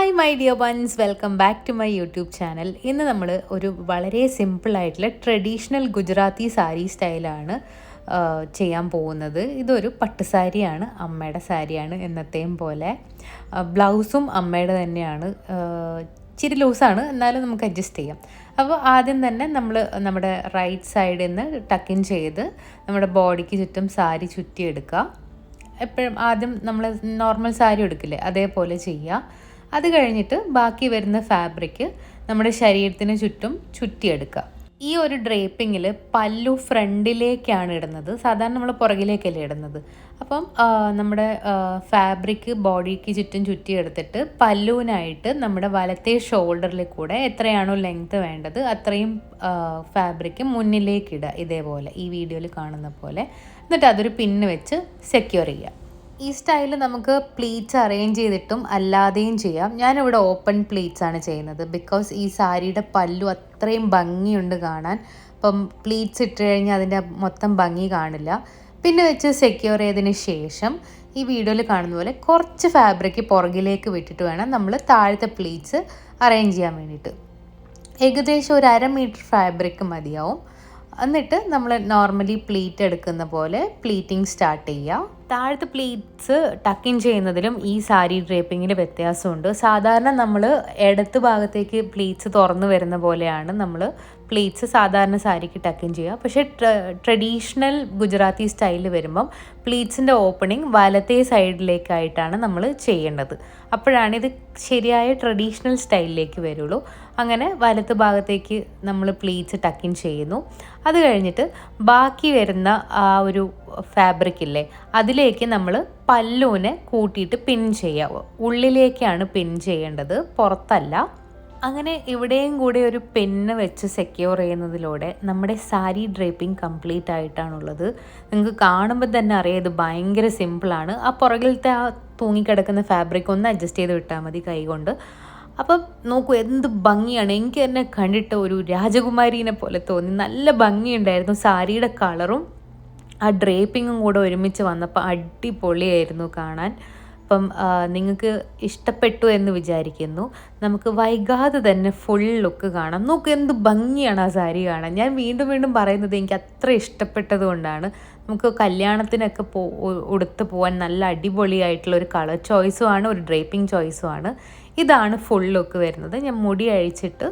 Hi my dear ones, welcome back to my YouTube channel. ഇന്ന് നമ്മൾ ഒരു വളരെ സിമ്പിളായിട്ടുള്ള ട്രഡീഷണൽ ഗുജറാത്തി സാരി സ്റ്റൈലാണ് ചെയ്യാൻ പോകുന്നത്. ഇതൊരു പട്ടുസാരിയാണ്, അമ്മയുടെ സാരിയാണ് എന്നത്തെയും പോലെ. ബ്ലൗസും അമ്മയുടെ തന്നെയാണ്, ഇച്ചിരി ലൂസാണ്, എന്നാലും നമുക്ക് അഡ്ജസ്റ്റ് ചെയ്യാം. അപ്പോൾ ആദ്യം തന്നെ നമ്മൾ നമ്മുടെ റൈറ്റ് സൈഡിൽ നിന്ന് ടക്കിൻ ചെയ്ത് നമ്മുടെ ബോഡിക്ക് ചുറ്റും സാരി ചുറ്റിയെടുക്കുക. എപ്പോഴും ആദ്യം നമ്മൾ നോർമൽ സാരി എടുക്കില്ലേ, അതേപോലെ ചെയ്യുക. അത് കഴിഞ്ഞിട്ട് ബാക്കി വരുന്ന ഫാബ്രിക് നമ്മുടെ ശരീരത്തിന് ചുറ്റും ചുറ്റിയെടുക്കുക. ഈ ഒരു ഡ്രേപ്പിങ്ങിൽ പല്ലു ഫ്രണ്ടിലേക്കാണ് ഇടുന്നത്, സാധാരണ നമ്മൾ പുറകിലേക്കല്ലേ ഇടുന്നത്. അപ്പം നമ്മുടെ ഫാബ്രിക് ബോഡിക്ക് ചുറ്റും ചുറ്റിയെടുത്തിട്ട് പല്ലുവിനായിട്ട് നമ്മുടെ വലത്തെ ഷോൾഡറിൽ കൂടെ എത്രയാണോ ലെങ്ത് വേണ്ടത് അത്രയും ഫാബ്രിക് മുന്നിലേക്കിടുക, ഇതേപോലെ ഈ വീഡിയോയിൽ കാണുന്ന പോലെ. എന്നിട്ട് അതൊരു പിന്ന് വെച്ച് സെക്യൂർ ചെയ്യുക. ഈ സ്റ്റൈൽ നമുക്ക് പ്ലീറ്റ്സ് അറേഞ്ച് ചെയ്തിട്ടും അല്ലാതെയും ചെയ്യാം. ഞാനിവിടെ ഓപ്പൺ പ്ലീറ്റ്സ് ആണ് ചെയ്യുന്നത്, ബിക്കോസ് ഈ സാരിയുടെ പല്ലു അത്രയും ഭംഗിയുണ്ട് കാണാൻ. അപ്പം പ്ലീറ്റ്സ് ഇട്ട് കഴിഞ്ഞാൽ അതിൻ്റെ മൊത്തം ഭംഗി കാണില്ല. പിന്നെ വെച്ച് സെക്യൂർ ചെയ്തതിന് ശേഷം ഈ വീഡിയോയിൽ കാണുന്ന പോലെ കുറച്ച് ഫാബ്രിക് പുറകിലേക്ക് വിട്ടിട്ട് വേണം നമ്മൾ താഴത്തെ പ്ലീറ്റ്സ് അറേഞ്ച് ചെയ്യാൻ വേണ്ടിയിട്ട്. ഏകദേശം ഒരു 1/2 മീറ്റർ ഫാബ്രിക് മതിയാവും. എന്നിട്ട് നമ്മൾ നോർമലി പ്ലീറ്റ് എടുക്കുന്ന പോലെ പ്ലീറ്റിംഗ് സ്റ്റാർട്ട് ചെയ്യുക. താഴത്തെ പ്ലീറ്റ്സ് ടക്കിൻ ചെയ്യുന്നതിലും ഈ സാരി ഡ്രേപ്പിങ്ങിൽ വ്യത്യാസമുണ്ട്. സാധാരണ നമ്മൾ ഇടത്ത് ഭാഗത്തേക്ക് പ്ലീറ്റ്സ് തുറന്നു വരുന്ന പോലെയാണ് നമ്മൾ പ്ലീറ്റ്സ് സാധാരണ സാരിക്ക് ടക്കിൻ ചെയ്യുക. പക്ഷേ ട്രഡീഷണൽ ഗുജറാത്തി സ്റ്റൈലിൽ വരുമ്പം പ്ലീറ്റ്സിൻ്റെ ഓപ്പണിംഗ് വലത്തെ സൈഡിലേക്കായിട്ടാണ് നമ്മൾ ചെയ്യേണ്ടത്. അപ്പോഴാണ് ഇത് ശരിയായ ട്രഡീഷണൽ സ്റ്റൈലിലേക്ക് വരുള്ളൂ. അങ്ങനെ വലത്ത് ഭാഗത്തേക്ക് നമ്മൾ പ്ലീറ്റ്സ് ടക്കിൻ ചെയ്യുന്നു. അത് കഴിഞ്ഞിട്ട് ബാക്കി വരുന്ന ആ ഒരു ഫാബ്രിക് ഇല്ലേ, അതിലേക്ക് നമ്മൾ പല്ലുവിനെ കൂട്ടിയിട്ട് പിൻ ചെയ്യുക. ഉള്ളിലേക്കാണ് പിൻ ചെയ്യേണ്ടത്, പുറത്തല്ല. അങ്ങനെ ഇവിടെയും കൂടി ഒരു പെന്ന് വെച്ച് സെക്യൂർ ചെയ്യുന്നതിലൂടെ നമ്മുടെ സാരി ഡ്രേപ്പിംഗ് കംപ്ലീറ്റ് ആയിട്ടാണുള്ളത്. നിങ്ങൾക്ക് കാണുമ്പോൾ തന്നെ അറിയാം ഇത് ഭയങ്കര സിമ്പിളാണ്. ആ പുറകിലത്തെ ആ തൂങ്ങിക്കിടക്കുന്ന ഫാബ്രിക് ഒന്ന് അഡ്ജസ്റ്റ് ചെയ്ത് വിട്ടാൽ മതി കൈകൊണ്ട്. അപ്പം നോക്കൂ എന്ത് ഭംഗിയാണ്. എനിക്ക് തന്നെ കണ്ടിട്ട് ഒരു രാജകുമാരീനെ പോലെ തോന്നി. നല്ല ഭംഗിയുണ്ടായിരുന്നു. സാരിയുടെ കളറും ആ ഡ്രേപ്പിങ്ങും കൂടെ ഒരുമിച്ച് വന്നപ്പോൾ അടിപൊളിയായിരുന്നു കാണാൻ. അപ്പം നിങ്ങൾക്ക് ഇഷ്ടപ്പെട്ടു എന്ന് വിചാരിക്കുന്നു. നമുക്ക് വൈകാതെ തന്നെ ഫുൾ ലുക്ക് കാണാം. നോക്ക് എന്ത് ഭംഗിയാണ് ആ സാരി കാണാൻ. ഞാൻ വീണ്ടും വീണ്ടും പറയുന്നത് എനിക്ക് അത്ര ഇഷ്ടപ്പെട്ടത് കൊണ്ടാണ്. നമുക്ക് കല്യാണത്തിനൊക്കെ ഉടുത്ത് പോകാൻ നല്ല അടിപൊളിയായിട്ടുള്ള ഒരു കളർ ചോയ്സുമാണ്, ഒരു ഡ്രേപ്പിംഗ് ചോയ്സുമാണ്. ഇതാണ് ഫുൾ ലുക്ക് വരുന്നത്. ഞാൻ മുടി അഴിച്ചിട്ട്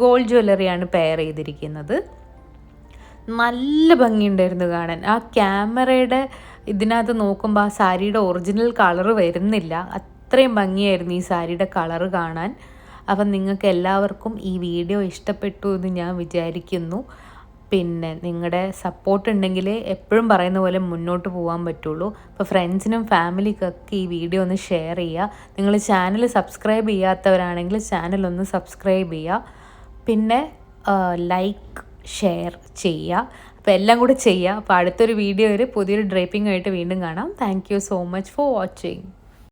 ഗോൾഡ് ജ്വല്ലറിയാണ് പെയർ ചെയ്തിരിക്കുന്നത്. നല്ല ഭംഗിയുണ്ടായിരുന്നു കാണാൻ. ആ ക്യാമറയുടെ ഇതിനകത്ത് നോക്കുമ്പോൾ ആ സാരിയുടെ ഒറിജിനൽ കളറ് വരുന്നില്ല, അത്രയും ഭംഗിയായിരുന്നു ഈ സാരിയുടെ കളറ് കാണാൻ. അപ്പം നിങ്ങൾക്ക് എല്ലാവർക്കും ഈ വീഡിയോ ഇഷ്ടപ്പെട്ടു എന്ന് ഞാൻ വിചാരിക്കുന്നു. പിന്നെ നിങ്ങളുടെ സപ്പോർട്ട് ഉണ്ടെങ്കിൽ എപ്പോഴും പറയുന്ന പോലെ മുന്നോട്ട് പോകാൻ പറ്റുള്ളൂ. അപ്പോൾ ഫ്രണ്ട്സിനും ഫാമിലിക്കൊക്കെ ഈ വീഡിയോ ഒന്ന് ഷെയർ ചെയ്യുക. നിങ്ങൾ ചാനൽ സബ്സ്ക്രൈബ് ചെയ്യാത്തവരാണെങ്കിൽ ചാനലൊന്ന് സബ്സ്ക്രൈബ് ചെയ്യുക. പിന്നെ ലൈക്ക് ഷെയർ ചെയ്യുക. അപ്പോൾ എല്ലാം കൂടെ ചെയ്യുക. അപ്പോൾ അടുത്തൊരു വീഡിയോയിൽ പുതിയൊരു ഡ്രേപ്പിംഗ് ആയിട്ട് വീണ്ടും കാണാം. Thank you so much for watching.